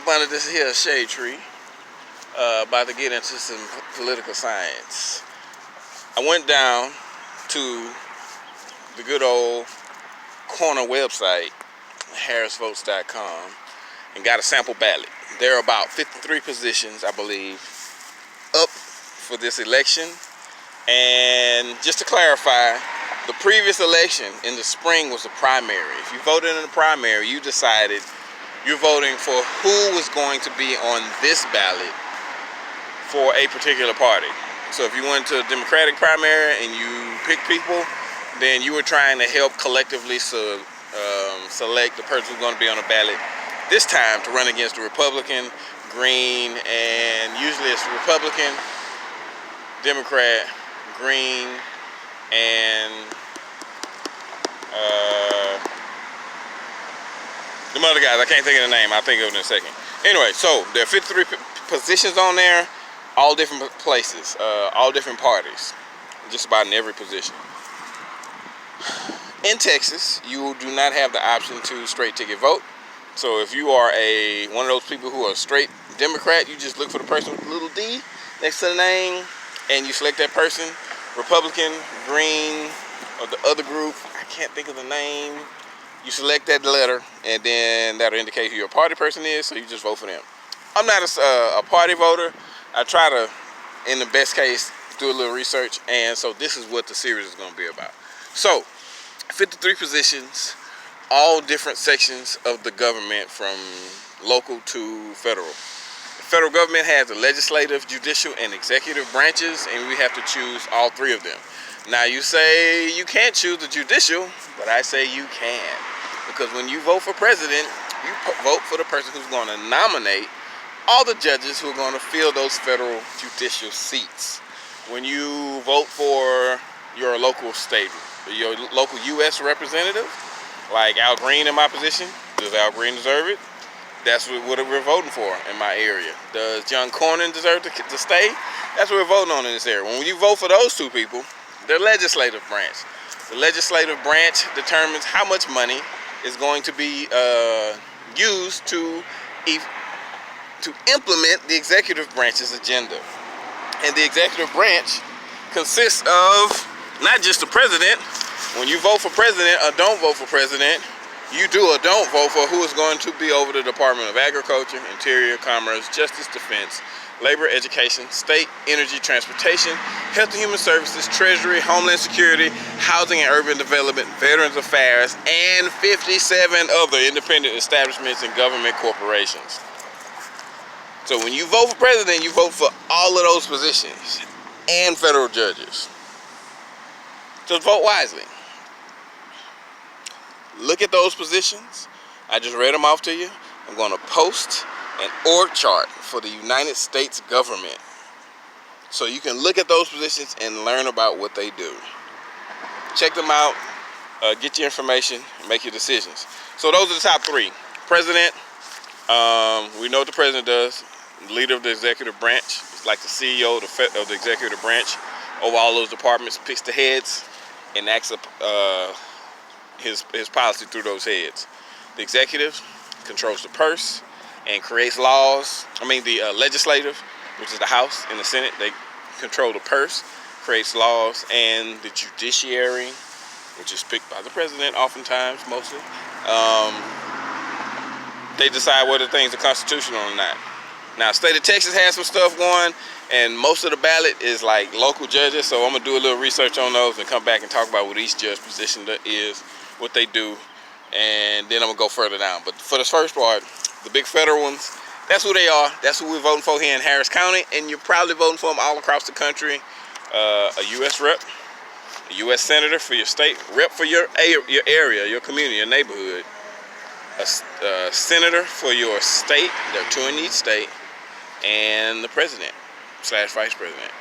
up under this here shade tree, about to get into some political science. I went down to the good old corner website, harrisvotes.com, and got a sample ballot. There are about 53 positions, I believe, up for this election. And just to clarify, the previous election in the spring was a primary. If you voted in the primary, you decided you're voting for who was going to be on this ballot for a particular party. So if you went to a Democratic primary and you picked people, then you were trying to help collectively select the person who's going to be on the ballot this time to run against the Republican, Green, and usually it's Republican, Democrat, Green, and the other guys. I can't think of the name. I'll think of it in a second. Anyway, so there are 53 positions on there, all different places, all different parties, just about in every position. In Texas, you do not have the option to straight ticket vote. So if you are one of those people who are straight Democrat, you just look for the person with the little D next to the name, and you select that person. Republican, Green, or the other group, I can't think of the name. You select that letter, and then that'll indicate who your party person is, so you just vote for them. I'm not a party voter. I try to, in the best case, do a little research, and so this is what the series is going to be about. So, 53 positions, all different sections of the government from local to federal. The federal government has the legislative, judicial, and executive branches, and we have to choose all three of them. Now you say you can't choose the judicial, but I say you can. Because when you vote for president, you vote for the person who's going to nominate all the judges who are going to fill those federal judicial seats. When you vote for your local state, your local U.S. representative, like Al Green in my position, does Al Green deserve it? That's what we're voting for in my area. Does John Cornyn deserve to stay? That's what we're voting on in this area. When you vote for those two people, the legislative branch. The legislative branch determines how much money is going to be used to implement the executive branch's agenda. And the executive branch consists of not just the president. When you vote for president or don't vote for president, you do or don't vote for who is going to be over the Department of Agriculture, Interior, Commerce, Justice, Defense, Labor, Education, State, Energy, Transportation, Health and Human Services, Treasury, Homeland Security, Housing and Urban Development, Veterans Affairs, and 57 other independent establishments and government corporations. So when you vote for president, you vote for all of those positions and federal judges. Just vote wisely. Look at those positions. I just read them off to you. I'm going to post an org chart for the United States government, so you can look at those positions and learn about what they do. Check them out, get your information, and make your decisions. So those are the top three. President, we know what the president does. The leader of the executive branch is like the CEO of the executive branch. Over all those departments, picks the heads, and acts his policy through those heads. The executive controls the purse and creates laws. The legislative, which is the House and the Senate, they control the purse, creates laws, and the judiciary, which is picked by the president oftentimes, mostly, they decide whether things are constitutional or not. Now, state of Texas has some stuff going, and most of the ballot is like local judges, so I'm going to do a little research on those and come back and talk about what each judge position is, what they do, and then I'm going to go further down. But for this first part, the big federal ones, that's who they are. That's who we're voting for here in Harris County, and you're probably voting for them all across the country. A U.S. rep, a U.S. senator for your state, rep for your area, your community, your neighborhood, a senator for your state, there are two in each state, and the president / vice president.